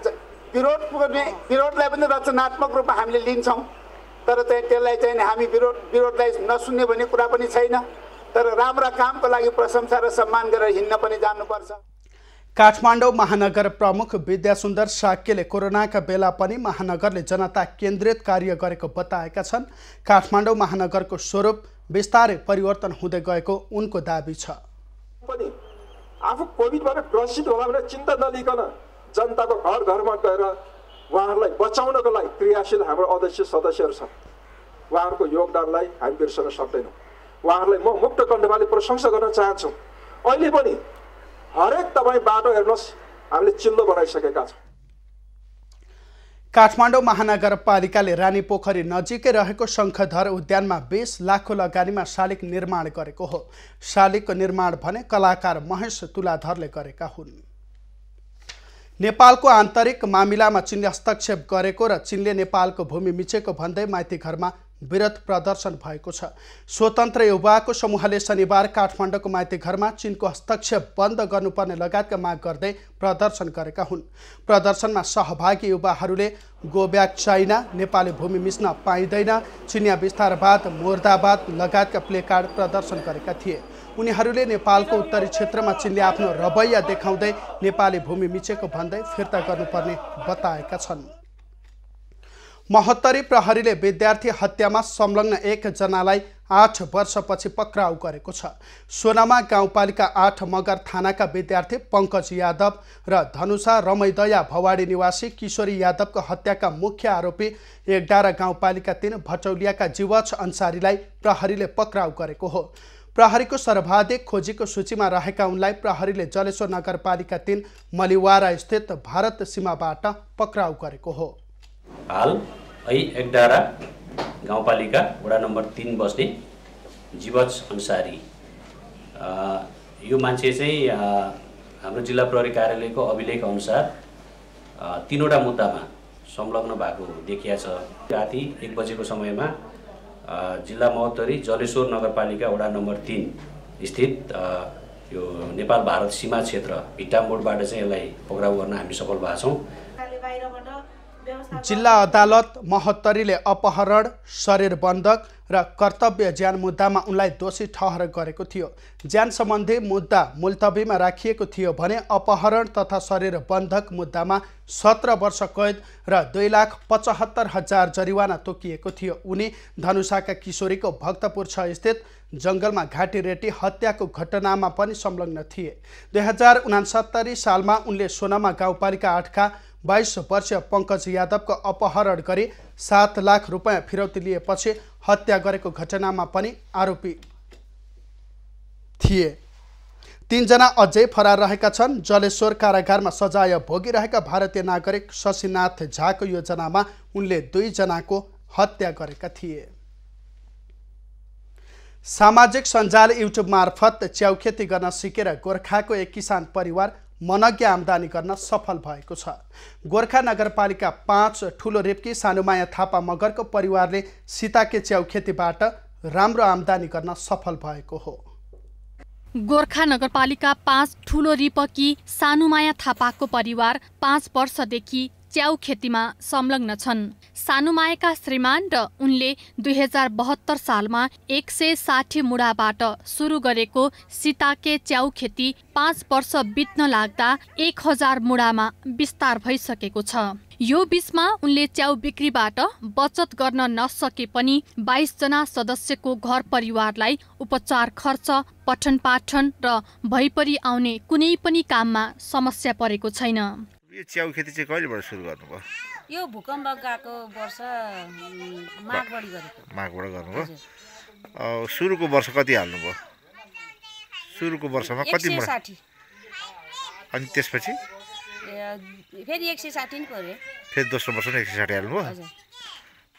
विरोधलाई पनि रचनात्मक रूपमा हामीले लिन्छौँ, तर त्यसलाई चाहिँ हामी विरोधलाई नसुन्ने भन्ने कुरा पनि छैन। तर राम्रा कामको लागि प्रशंसा र सम्मान गरेर हिँड्न पनि जानुपर्छ। काठमाडौँ महानगर प्रमुख विद्यासुन्दर साक्यले कोरोनाका बेला पनि महानगरले जनता केन्द्रित कार्य गरेको बताएका छन्। काठमाडौँ महानगरको स्वरूप बिस्तारै परिवर्तन हुँदै गएको उनको दाबी छ। पनि आफू कोभिडबाट ग्रसित होला भनेर चिन्ता नलिकन जनताको घर घरमा गएर उहाँहरूलाई बचाउनको लागि क्रियाशील हाम्रो अध्यक्ष सदस्यहरू छन्। उहाँहरूको योगदानलाई हामी बिर्सन सक्दैनौँ। उहाँहरूलाई म मुक्त कण्ठले प्रशंसा गर्न चाहन्छु। अहिले पनि हरेक तपाईँ बाटो हेर्नुहोस्, हामीले चिल्लो बनाइसकेका छौँ। काठमाडौँ महानगरपालिकाले रानीपोखरी नजिकै रहेको शङ्खधर उद्यानमा 20 लाखको लगानीमा शालिग निर्माण गरेको हो। शालिगको निर्माण भने कलाकार महेश तुलाधरले गरेका हुन्। नेपालको आन्तरिक मामिलामा चीनले हस्तक्षेप गरेको र चीनले नेपालको भूमि मिचेको भन्दै माइती घरमा विरोध प्रदर्शन भएको छ। स्वतन्त्र युवाको समूहले शनिबार काठमाडौँको माइती घरमा चीनको हस्तक्षेप बन्द गर्नुपर्ने लगायतका माग गर्दै प्रदर्शन गरेका हुन्। प्रदर्शनमा सहभागी युवाहरूले गो ब्याक चाइना, नेपाली भूमि मिच्न पाइँदैन, चिनिया विस्तारवाद, मुर्दाबाद लगायतका प्लेकार्ड प्रदर्शन गरेका थिए। उनीहरूले नेपालको उत्तरी क्षेत्रमा चीनले आफ्नो रवैया देखाउँदै नेपाली भूमि मिचेको भन्दै फिर्ता गर्नुपर्ने बताएका छन्। महोत्तरी प्रहरीले विद्यार्थी हत्यामा संलग्न 1 जनालाई 8 वर्षपछि पक्राउ गरेको छ। सोनामा गाउँपालिका 8 मगर थानाका विद्यार्थी पंकज यादव र धनुषा रमैदया भवाडी निवासी किशोरी यादवको हत्याका मुख्य आरोपी एगडारा गाउँपालिका 3 भटौलियाका जीवछ अन्सारीलाई प्रहरीले पक्राउ गरेको हो। प्रहरीको सर्वाधिक खोजीको सूचीमा रहेका उनलाई प्रहरीले जलेश्वर नगरपालिका 3 मलिवारा स्थित भारत सीमाबाट पक्राउ गरेको हो। हाल एगडारा गाउँपालिका वडा नम्बर 3 बस्ने जीवछ अन्सारी यो मान्छे चाहिँ हाम्रो जिल्ला प्रहरी कार्यालयको अभिलेख अनुसार 3वटा मुद्दामा संलग्न भएको देखिया छ। राति 1 बजेको समयमा जिल्ला महोत्तरी जलेश्वर नगरपालिका वडा नम्बर 3 स्थित यो नेपाल भारत सीमा क्षेत्र भिट्टा मोडबाट चाहिँ यसलाई पक्राउ गर्न हामी सफल भएका छौँ। जिल्ला अदालत महोत्तरीले अपहरण, शरीर बन्धक र कर्तव्य ज्यान मुद्दामा उनलाई दोषी ठहर गरेको थियो। ज्यान सम्बन्धी मुद्दा मुल्तवीमा राखिएको थियो भने अपहरण तथा शरीर बन्धक मुद्दामा 17 वर्ष कैद र 2,75,000 जरिवाना तोकिएको थियो। उनी धनुषाका किशोरीको भक्तपुर 6 स्थित जङ्गलमा घाँटी रेटी हत्याको घटनामा पनि संलग्न थिए। 2069 सालमा उनले सोनामा गाउँपालिका 8 का 22 वर्षीय पंकज यादवको अपहरण गरी 7 लाख रुपैयाँ फिरौती लिएपछि हत्या गरेको घटनामा पनि आरोपी थिए। 3 जना अझै फरार रहेका छन्। जलेश्वर कारागारमा सजाय भोगिरहेका भारतीय नागरिक शशीनाथ झाको योजनामा उनले 2 जनाको हत्या गरेका थिए। सामाजिक सञ्जाल युट्युब मार्फत च्याउखेती गर्न सिकेर गोर्खाको एक किसान परिवार मनज्ञ आम्दानी गर्न सफल भएको छ। गोर्खा नगरपालिका 5 ठुलो रेप्की सानुमाया थापा मगरको परिवारले सीताके च्याउखेतीबाट राम्रो आम्दानी गर्न सफल भएको हो। गोर्खा नगरपालिका 5 ठुलो रिपकी सानुमाया थापाको परिवार 5 वर्षदेखि च्याउ खेतीमा संलग्न छन्। सानुमायाका श्रीमान र उनले 2072 सालमा 160 मुढाबाट सुरु गरेको सीताके च्याउ खेती 5 वर्ष बित्न लाग्दा 1000 मुढामा विस्तार भइसकेको छ। यो बीचमा उनले च्याउ बिक्रीबाट बचत गर्न नसके पनि 22 जना सदस्यको घर परिवारलाई उपचार खर्च, पठन पाठन र भइपरि आउने कुनै पनि काममा समस्या परेको छैन। यो च्याउ खेती चाहिँ कहिलेबाट सुरु गर्नुभयो? यो भूकम्प गएको वर्ष माघबाट गरेको। माघबाट गर्नुभयो। सुरुको वर्ष कति हाल्नुभयो? सुरुको वर्षमा कति? 160। अनि त्यसपछि फेरि 160 नि पर्यो। फेरि दोस्रो वर्षमा 160 हाल्नुभयो।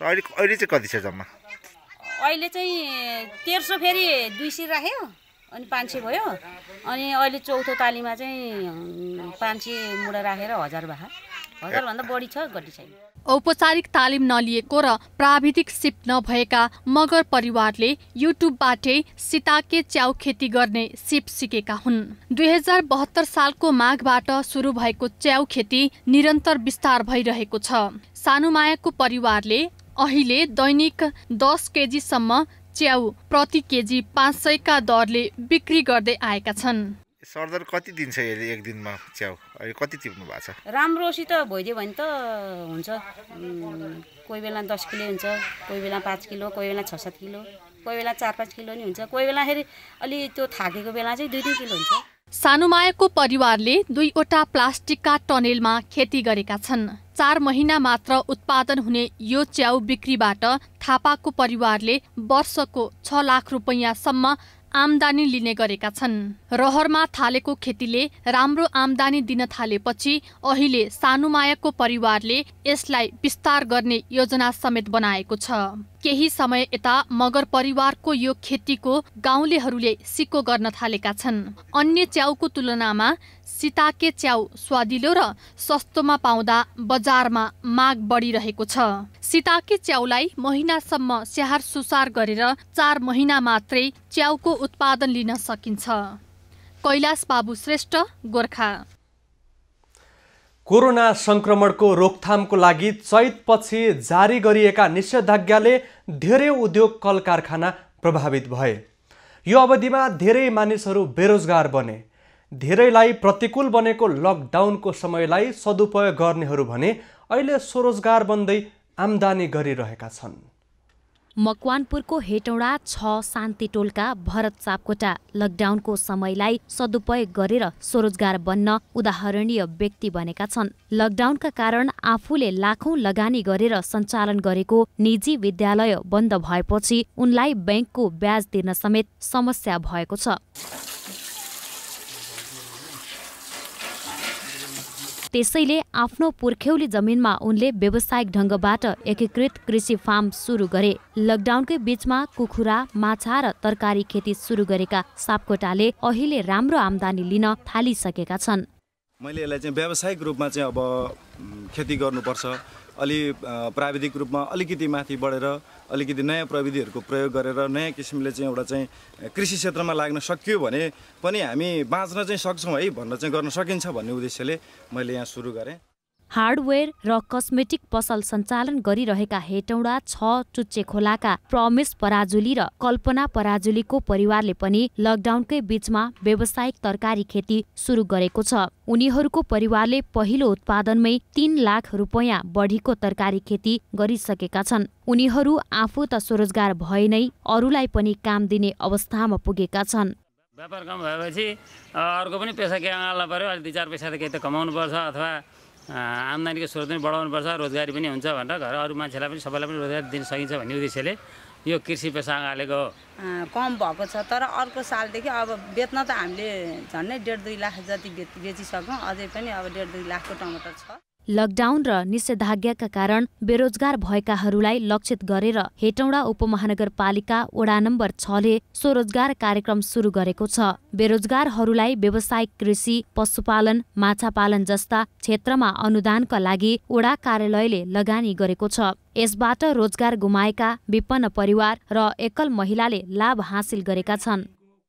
अहिले चाहिँ कति छ जम्मा? अहिले चाहिँ 1300 फेरि 200 राख्यो अनि 500 भयो। अनि अहिले चौथो तालीमा चाहिँ 500 मुढा राखेर 1000 भए। 1000 भन्दा बढी छ, घटी छैन। औपचारिक तालिम नलिएको र प्राविधिक सिप नभएका मगर परिवारले युट्युबबाटै सीताके च्याउ खेती गर्ने सिप सिकेका हुन्। 2072 सालको माघबाट सुरु भएको च्याउ खेती निरन्तर विस्तार भइरहेको छ। सानुमायाको परिवारले अहिले दैनिक 10 केजीसम्म च्याउ प्रति केजी 500 का दरले बिक्री गर्दै आएका छन्। सरदर कति दिन्छ यसले एक दिनमा च्याउ? अहिले कति टिप्नु भएको छ? राम्रोसित भइदियो भने त हुन्छ। कोही बेला 10 किलो हुन्छ, कोही बेला 5 किलो, कोही बेला 6-7 किलो, कोही बेला 4-5 किलो नि हुन्छ। कोही बेला फेरि अलि त्यो थाकेको बेला चाहिँ 2-3 किलो हुन्छ। सानुमायाको परिवारले 2वटा प्लास्टिकका टनेलमा खेती गरेका छन्। 4 महिना मात्र उत्पादन हुने यो च्याउ बिक्रीबाट थापाको परिवारले वर्षको 6 लाख रुपैयाँसम्म आम्दानी लिने गरेका छन्। रहरमा थालेको खेतीले राम्रो आम्दानी दिन थालेपछि अहिले सानुमायाको परिवारले यसलाई विस्तार गर्ने योजना समेत बनाएको छ। केही समय यता मगर परिवारको यो खेतीको गाउँलेहरूले सिको गर्न थालेका छन्। अन्य च्याउको तुलनामा सीताके च्याउ स्वादिलो र सस्तोमा पाउँदा बजारमा माग बढिरहेको छ। सीताके च्याउलाई महिनासम्म स्याहार सुसार गरेर 4 महिना मात्रै च्याउको उत्पादन लिन सकिन्छ। कैलाश बाबु श्रेष्ठ, गोर्खा। कोरोना संक्रमणको रोकथामको लागि चैतपछि जारी गरिएका निषेधाज्ञाले धेरै उद्योग कल कारखाना प्रभावित भए। यो अवधिमा धेरै मानिसहरू बेरोजगार बने। धेरैलाई प्रतिकूल बनेको लकडाउनको समयलाई सदुपयोग गर्नेहरू भने अहिले स्वरोजगार बन्दै आम्दानी गरिरहेका छन्। मकवानपुरको हेटौडा 6 शान्ति टोलका भरत सापकोटा लकडाउनको समयलाई सदुपयोग गरेर स्वरोजगार बन्न उदाहरणीय व्यक्ति बनेका छन्। लकडाउनका कारण आफूले लाखौं लगानी गरेर सञ्चालन गरेको निजी विद्यालय बन्द भएपछि उनलाई बैंकको ब्याज तिर्न समेत समस्या भएको छ। त्यसैले आफ्नो पुर्ख्यौली जमिनमा उनले व्यावसायिक ढंगबाट एकीकृत कृषि फार्म सुरु गरे। लकडाउनकै बीचमा कुखुरा, माछा र तरकारी खेती सुरु गरेका सापकोटाले अहिले राम्रो आम्दानी लिन थालिसकेका छन्। मैले यसलाई चाहिँ व्यावसायिक रूपमा चाहिँ अब खेती गर्नुपर्छ, अलि प्राविधिक रूपमा अलिकति माथि बढेर अलिकति नयाँ प्रविधिहरूको प्रयोग गरेर नयाँ किसिमले चाहिँ एउटा चाहिँ कृषि क्षेत्रमा लाग्न सकियो भने पनि हामी बाँच्न चाहिँ सक्छौँ है भनेर चाहिँ गर्न सकिन्छ भन्ने उद्देश्यले मैले यहाँ सुरु गरेँ। हार्डवेयर र कस्मेटिक पसल सञ्चालन गरिरहेका हेटौडा 6 चुच्चे खोलाका प्रमेश पराजुली र कल्पना पराजुलीको परिवारले पनि लकडाउनकै बीचमा व्यावसायिक तरकारी खेती सुरु गरेको छ। उनीहरूको परिवारले पहिलो उत्पादनमै 3 लाख रुपैयाँ बढीको तरकारी खेती गरिसकेका छन्। उनीहरू आफू त स्वरोजगार भए नै अरूलाई पनि काम दिने अवस्थामा पुगेका छन्। व्यापार कम भएपछि अर्को पनि पेसा के आउला पर्यो, अलि 2-4 पैसा त केही त कमाउनु पर्छ अथवा आम्दानीको स्रोत पनि बढाउनु पर्छ, रोजगारी पनि हुन्छ भनेर घर अरू मान्छेलाई पनि सबैलाई पनि रोजगारी दिन सकिन्छ भन्ने उद्देश्यले यो कृषि पेसा अगालेको कम भएको छ। तर अर्को सालदेखि अब बेच्न त हामीले झन्डै 1.5-2 लाख जति बेचिसक्यौँ। अझै पनि अब 1.5-2 लाखको टमाटर छ। लकडाउन र निषेधाज्ञाका कारण बेरोजगार भएकाहरूलाई लक्षित गरेर हेटौडा उपमहानगरपालिका वडा नम्बर 6 ले स्वरोजगार कार्यक्रम सुरु गरेको छ। बेरोजगारहरूलाई व्यावसायिक कृषि, पशुपालन, माछापालन जस्ता क्षेत्रमा अनुदानका लागि वडा कार्यालयले लगानी गरेको छ। यसबाट रोजगार गुमाएका विपन्न परिवार र एकल महिलाले लाभ हासिल गरेका छन्।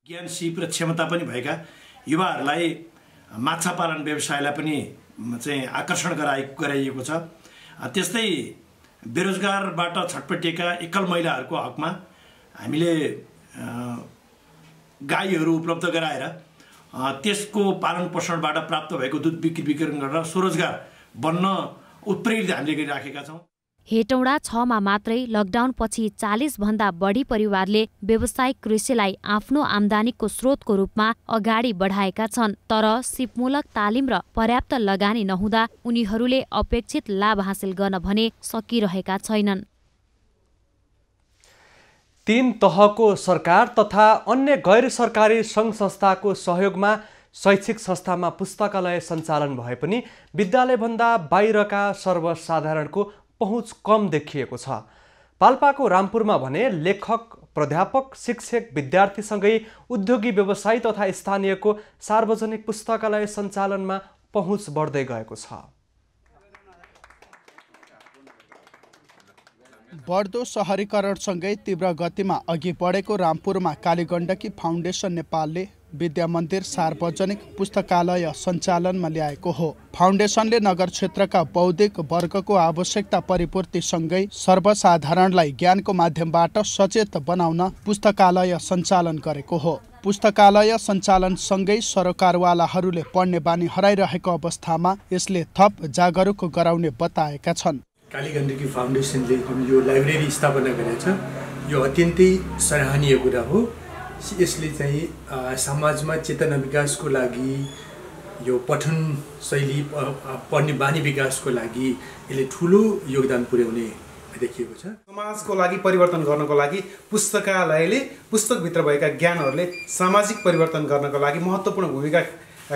ज्ञान, सिप र क्षमता पनि भएका युवाहरूलाई माछापालन व्यवसायलाई पनि चाहिँ आकर्षण गराइएको छ। त्यस्तै बेरोजगारबाट छटपटिएका एकल महिलाहरूको हकमा हामीले गाईहरू उपलब्ध गराएर त्यसको पालन पोषणबाट प्राप्त भएको दुध बिक्री गरेर स्वरोजगार बन्न उत्प्रेरित हामीले गरिराखेका छौँ। हेटौडा 6 मा मात्रै लकडाउन पछि 40 भन्दा बढी परिवारले व्यावसायिक कृषिलाई आफ्नो आम्दानीको स्रोतको रूपमा अगाडि बढाएका छन्। तर सिपमूलक तालिम र पर्याप्त लगानी नहुँदा उनीहरूले अपेक्षित लाभ हासिल गर्न भने सकिरहेका छैनन्। 3 तहको सरकार तथा अन्य गैर सरकारी सङ्घ संस्थाको सहयोगमा शैक्षिक संस्थामा पुस्तकालय सञ्चालन भए पनि विद्यालयभन्दा बाहिरका सर्वसाधारणको पहुँच कम देखिएको छ। पाल्पाको रामपुरमा भने लेखक, प्राध्यापक, शिक्षक, विद्यार्थीसँगै उद्योगी व्यवसायी तथा स्थानीयको सार्वजनिक पुस्तकालय सञ्चालनमा पहुँच बढ्दै गएको छ। बढ्दो शहरीकरणसँगै तीव्र गतिमा अघि बढेको रामपुरमा कालीगण्डकी फाउन्डेसन नेपालले विद्या मन्दिर सार्वजनिक पुस्तकालय सञ्चालनमा ल्याएको हो। फाउन्डेसनले नगर क्षेत्रका बौद्धिक वर्गको आवश्यकता परिपूर्तिसँगै सर्वसाधारणलाई ज्ञानको माध्यमबाट सचेत बनाउन पुस्तकालय सञ्चालन गरेको हो। पुस्तकालय सञ्चालनसँगै सरकारवालाहरूले पढ्ने बानी हराइरहेको अवस्थामा यसले थप जागरुक गराउने बताएका छन्। कालीगण्डकी फाउन्डेसनले जुन यो लाइब्रेरी स्थापना गरेको छ यो अत्यन्तै सराहनीय कुरा हो। यसले चाहिँ समाजमा चेतना विकासको लागि यो पठन शैली पढ्ने बानी विकासको लागि यसले ठुलो योगदान पुर्याउने देखिएको छ। समाजको लागि परिवर्तन गर्नको लागि पुस्तकालयले पुस्तकभित्र भएका ज्ञानहरूले सामाजिक परिवर्तन गर्नको लागि महत्त्वपूर्ण भूमिका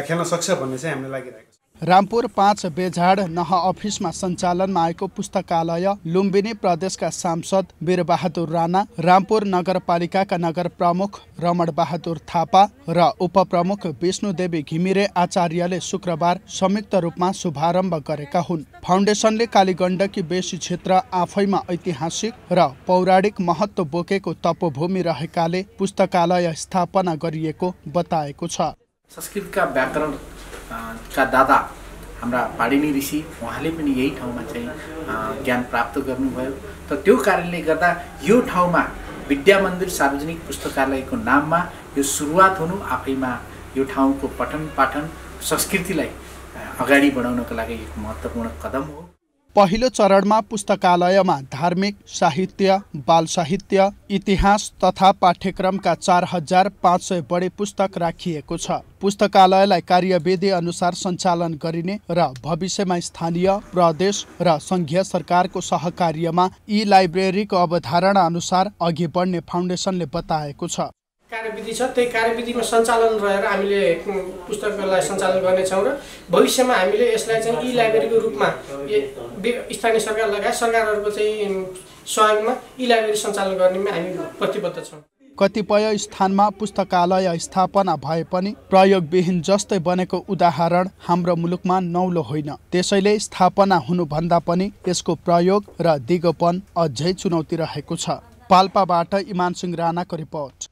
खेल्न सक्छ भन्ने चाहिँ हामीलाई लागिरहेको छ। रामपुर 5 बेझाड नह अफिसमा सञ्चालनमा आएको पुस्तकालय लुम्बिनी प्रदेशका सांसद वीरबहादुर राणा, रामपुर नगरपालिकाका नगर प्रमुख रमण बहादुर थापा र उपप्रमुख विष्णुदेवी घिमिरे आचार्यले शुक्रबार संयुक्त रूपमा शुभारम्भ गरेका हुन्। फाउन्डेसनले कालीगण्डकी बेसी क्षेत्र आफैमा ऐतिहासिक र पौराणिक महत्त्व बोकेको तपोभूमि रहेकाले पुस्तकालय स्थापना गरिएको बताएको छ। संस्कृतका व्याकरण का दादा हाम्रा पाणिनि ऋषि उहाँले पनि यही ठाउँमा चाहिँ ज्ञान प्राप्त गर्नुभयो। त त्यो कारणले गर्दा यो ठाउँमा विद्या मन्दिर सार्वजनिक पुस्तकालयको नाममा यो सुरुवात हुनु आफैमा यो ठाउँको पठन पाठन संस्कृतिलाई अगाडि बढाउनको लागि एक महत्त्वपूर्ण कदम हो। पहिलो चरणमा पुस्तकालयमा धार्मिक, साहित्य, बाल साहित्य, इतिहास तथा पाठ्यक्रमका 4500 बढी पुस्तक राखिएको छ। पुस्तकालयलाई कार्यविधि अनुसार सञ्चालन गरिने र भविष्यमा स्थानीय, प्रदेश र संघीय सरकारको सहकार्यमा ई लाइब्रेरीको अवधारणा अनुसार अघि बढ्ने फाउन्डेसनले बताएको छ। कार्यविधि छ, त्यही कार्यविधिमा सञ्चालन रहेर हामीले पुस्तकालय सञ्चालन गर्नेछौँ र भविष्यमा हामीले यसलाई चाहिँ ई लाइब्रेरीको रूपमा स्थानीय सरकार लगायत सरकारहरूको चाहिँ सहयोगमा ई लाइब्रेरी सञ्चालन गर्नेमा हामी प्रतिबद्ध छौँ। कतिपय स्थानमा पुस्तकालय स्थापना भए पनि प्रयोगविहीन जस्तै बनेको उदाहरण हाम्रो मुलुकमा नौलो होइन। त्यसैले स्थापना हुनुभन्दा पनि यसको प्रयोग र दिगोपन अझै चुनौती रहेको छ। पाल्पाबाट इमान सिंह राणाको रिपोर्ट।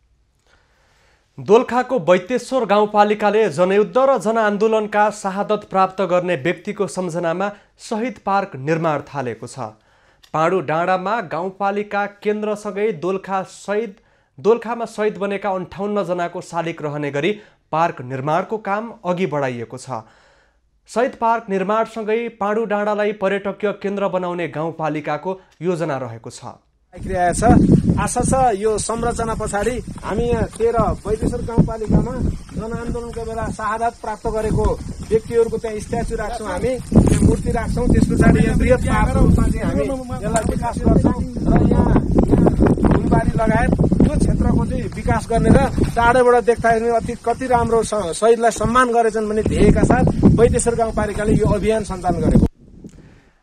दोलखाको बैतेश्वर गाउँपालिकाले जनयुद्ध र जनआन्दोलनका शहादत प्राप्त गर्ने व्यक्तिको सम्झनामा शहीद पार्क निर्माण थालेको छ। पाडु डाँडामा गाउँपालिका केन्द्रसँगै दोलखामा शहीद बनेका 58 जनाको शालिग रहने गरी पार्क निर्माणको काम अघि बढाइएको छ। शहीद पार्क निर्माणसँगै पाडु डाँडालाई पर्यटकीय केन्द्र बनाउने गाउँपालिकाको योजना रहेको छ। आशा छ यो संरचना पछाडि हामी यहाँ 13 बैतेश्वर गाउँपालिकामा जनआन्दोलनको बेला शहादत प्राप्त गरेको व्यक्तिहरूको त्यहाँ स्ट्याचु राख्छौँ, हामी त्यहाँ मूर्ति राख्छौँ। त्यस पछाडि यहाँ बृहत पार्कको रूपमा चाहिँ हामी यसलाई विकास गर्छौँ र यहाँ फुलबारी लगायत यो क्षेत्रको चाहिँ विकास गर्ने र टाढोबाट देख्दाखेरि कति राम्रो शहीदलाई सम्मान गरेछन् भन्ने ध्येयका साथ बैतेश्वर गाउँपालिकाले यो अभियान सञ्चालन गरेको।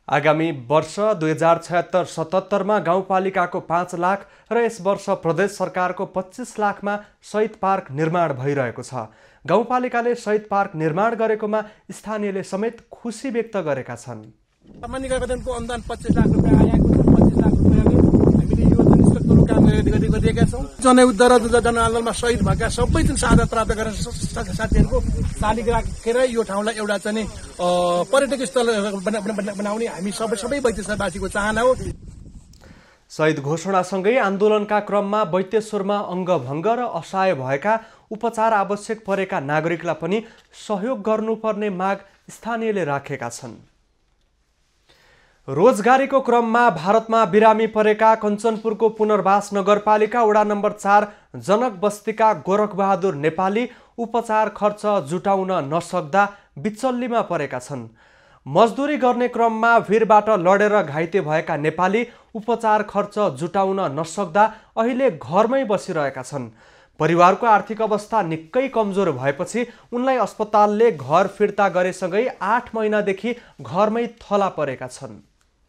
आगामी वर्ष 2076-77 मा गाउँपालिकाको 5 लाख र यस वर्ष प्रदेश सरकारको 25 लाखमा शहीद पार्क निर्माण भइरहेको छ। गाउँपालिकाले शहीद पार्क निर्माण गरेकोमा स्थानीयले समेत खुसी व्यक्त गरेका छन्। सामान्य निकायको अनुदान 25 लाख रुपैयाँ आएको छ। 25 लाख रुपैयाँले हामीले यो निष्कर्षको काम गरिरहेका छौँ। जनयुद्ध र जनआन्दोलनमा शहीद भएका सबै जुन शहादत प्राप्त गरेर साथीहरूको शालिग राखेर यो ठाउँलाई एउटा चाहिँ पर्यटक स्थल बनाउने हामी सबै बैतेश्वरवासीको चाहना हो। शहीद घोषणासँगै आन्दोलनका क्रममा बैतेश्वरमा अङ्गभङ्ग र असहाय भएका उपचार आवश्यक परेका नागरिकलाई पनि सहयोग गर्नुपर्ने माग स्थानीयले राखेका छन्। रोजगारीको क्रममा भारतमा बिरामी परेका कञ्चनपुरको पुनर्वास नगरपालिका वडा नम्बर 4 जनक बस्तीका गोरखबहादुर नेपाली उपचार खर्च जुटाउन नसक्दा बिचल्लीमा परेका छन्। मजदुरी गर्ने क्रममा भिरबाट लडेर घाइते भएका नेपाली उपचार खर्च जुटाउन नसक्दा अहिले घरमै बसिरहेका छन्। परिवारको आर्थिक अवस्था निकै कमजोर भएपछि उनलाई अस्पतालले घर फिर्ता गरेसँगै 8 महिनादेखि घरमै थला परेका छन्।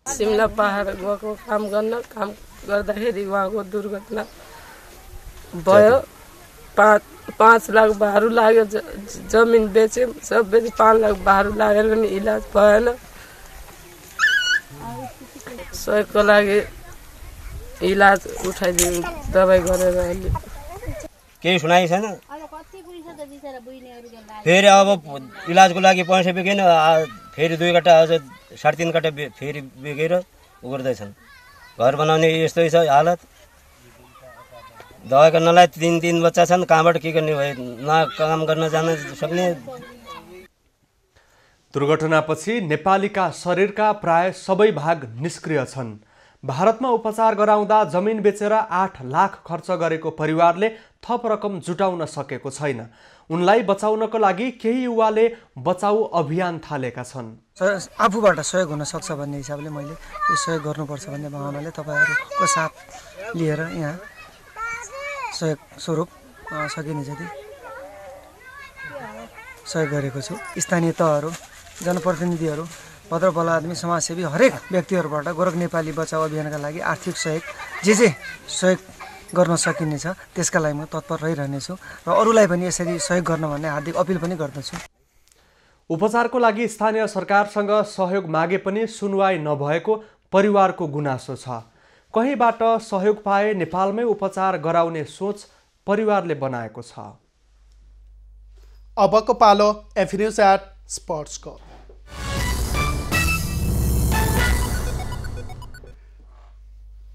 सिमला पहाड गएको काम गर्दाखेरि उहाँको दुर्घटना भयो। 5 लाख भारू लाग्यो, जमिन बेचे, सब बेचे 5 लाख भारू लागेर पनि इलाज भएन। सहयोगको लागि इलाज उठाइदिनु दबाई गरेर अहिले केही सुनाइ छैन। फेरि अब इलाजको लागि पैसा बिकेन, फेरि 2 कट्टा अझ 3.5 कट्टा फेरि बिकेर गर्दैछन्। घर बनाउने यस्तै छ हालत। दबाई गर्नलाई 3 बच्चा छन्, कहाँबाट के गर्ने भयो, न काम गर्न जान सक्ने। दुर्घटनापछि नेपालीका शरीरका प्राय सबै भाग निष्क्रिय छन्। भारतमा उपचार गराउँदा जमिन बेचेर 8 लाख खर्च गरेको परिवारले थप रकम जुटाउन सकेको छैन। उनलाई बचाउनको लागि केही युवाले बचाउ अभियान थालेका छन्। आफूबाट सहयोग हुन सक्छ भन्ने हिसाबले मैले यो सहयोग गर्नुपर्छ भन्ने भावनाले तपाईहरुको साथ लिएर यहाँ सहयोग स्वरूप सकिने जति सहयोग गरेको छु। स्थानीय तहहरू, जनप्रतिनिधिहरू, भद्रबल आदमी, समाजसेवी हरेक व्यक्तिहरूबाट गोरख नेपाली बचाउ अभियानका लागि आर्थिक सहयोग जे सहयोग गर्न सकिनेछ त्यसका लागि म तत्पर रहिरहनेछु र अरूलाई पनि यसरी सहयोग गर्न भन्ने हार्दिक अपिल पनि गर्दछु। उपचारको लागि स्थानीय सरकारसँग सहयोग मागे पनि सुनवाई नभएको परिवारको गुनासो छ। कहीँबाट सहयोग पाए नेपालमै उपचार गराउने सोच परिवारले बनाएको छ। अबको पालो एभिन्यूज एट स्पोर्ट्सको।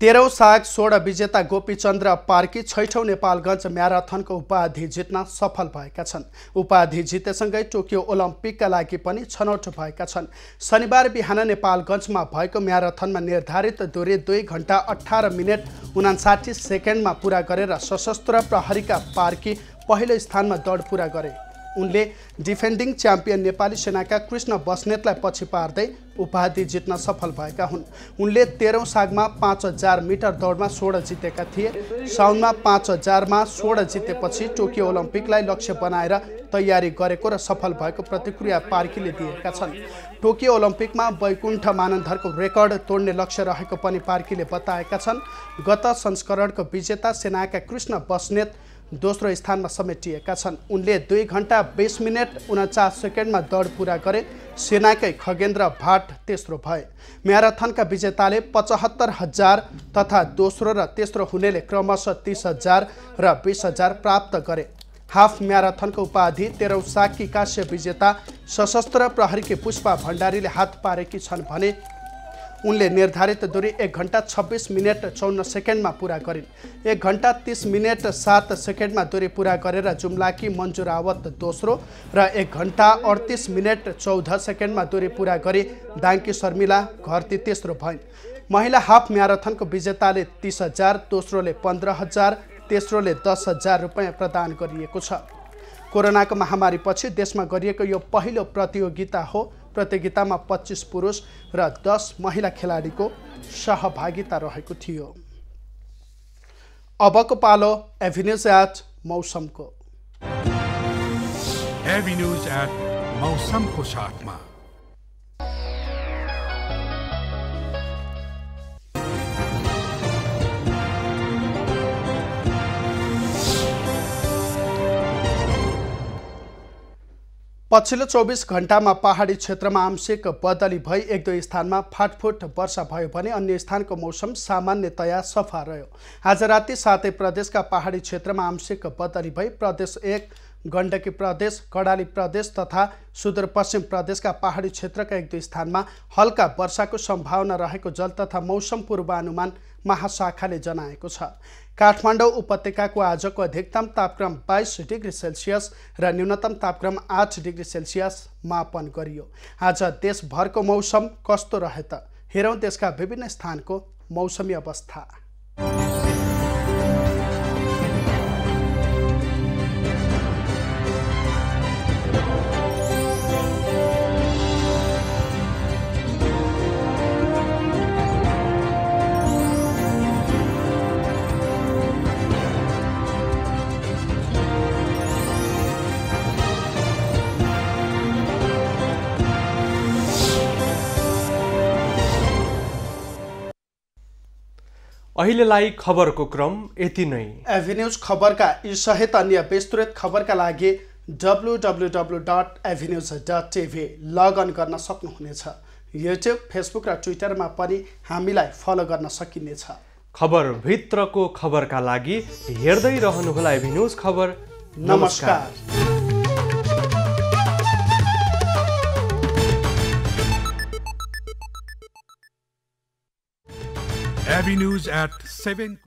तेह्रौं साग 16 विजेता गोपीचन्द्र पार्की 6औं नेपालगञ्ज म्याराथनको उपाधि जित्न सफल भएका छन्। उपाधि जितेसँगै टोकियो ओलम्पिकका लागि पनि छनौट भएका छन्। शनिबार बिहान नेपालगञ्जमा भएको म्याराथनमा निर्धारित दूरी 2 घण्टा 18 मिनेट 59 सेकेन्डमा पूरा गरेर सशस्त्र प्रहरीका पार्की पहिलो स्थानमा दौड पूरा गरे। उनले डिफेन्डिङ च्याम्पियन नेपाली सेनाका कृष्ण बस्नेतलाई पछि पार्दै उपाधि जित्न सफल भएका हुन्। उनले 13औं सागमा 5000 मिटर दौडमा 16 जितेका थिए। साउनमा 5000 मा 16 जितेपछि टोकियो ओलम्पिकलाई लक्ष्य बनाएर तयारी गरेको र सफल भएको प्रतिक्रिया पार्कीले दिएका छन्। टोकियो ओलम्पिकमा वैकुण्ठ मानन्धरको रेकर्ड तोड्ने लक्ष्य रहेको पनि पार्कीले बताएका छन्। गत संस्करणको विजेता सेनाका कृष्ण बस्नेत दोस्रो स्थानमा समेटिएका छन्। उनले 2 घण्टा 20 मिनेट 49 सेकेन्डमा दौड पूरा गरे। सेनाकै खगेन्द्र भाट तेस्रो भए। म्याराथनका विजेताले 75,000 तथा दोस्रो र तेस्रो हुनेले क्रमशः 30,000 र 20,000 प्राप्त गरे। हाफ म्याराथनको उपाधि 13औं सागकी काश्य विजेता सशस्त्र प्रहरीकी पुष्पा भण्डारीले हात पारेकी छन् भने उनले निर्धारित दूरी 1 घण्टा 26 मिनेट 54 सेकेन्डमा पूरा गरिन्। 1 घण्टा 30 मिनेट 7 सेकेन्डमा दूरी पूरा गरेर जुम्लाकी मन्जु रावत दोस्रो र 1 घण्टा 38 मिनेट 14 सेकेन्डमा दूरी पूरा गरी दाङ्की शर्मिला घरती तेस्रो भइन्। महिला हाफ म्याराथनको विजेताले 30,000, दोस्रोले 15,000, तेस्रोले 10,000 रुपैयाँ प्रदान गरिएको छ। कोरोनाको महामारीपछि देशमा गरिएको यो पहिलो प्रतियोगिता हो। प्रतियोगितामा 25 पुरुष र 10 महिला खेलाडीको सहभागिता रहेको थियो। अबको पालो एभिन्यूज एट मौसमको। एभिन्यूज एट मौसमको साथमा पछिल्लो 24 घण्टामा पहाडी क्षेत्रमा आंशिक बदली भई 1-2 स्थानमा फाटफुट वर्षा भयो भने अन्य स्थानको मौसम सामान्यतया सफा रह्यो। आज राति साथै प्रदेशका पहाडी क्षेत्रमा आंशिक बदली भई प्रदेश 1, गण्डकी प्रदेश, कर्णाली प्रदेश तथा सुदूरपश्चिम प्रदेशका पहाडी क्षेत्रका 1-2 स्थानमा हल्का वर्षाको सम्भावना रहेको जल तथा मौसम पूर्वानुमान महाशाखाले जनाएको छ। काठमाडौँ उपत्यकाको आजको अधिकतम तापक्रम 22 डिग्री सेल्सियस र न्यूनतम तापक्रम 8 डिग्री सेल्सियस मापन गरियो। आज देशभरको मौसम कस्तो रहे त हेरौँ देशका विभिन्न स्थानको मौसमी अवस्था। अहिलेलाई खबरको क्रम यति नै। एभिन्यूज खबरका यी सहित अन्य विस्तृत खबरका लागि www.avenews.tv लगअन गर्न सक्नुहुनेछ। युट्युब, फेसबुक र ट्विटरमा पनि हामीलाई फलो गर्न सकिनेछ। खबर भित्रको खबरका लागि हेर्दै रहनुहोला एभिन्यूज खबर। नमस्कार। Avenues at 7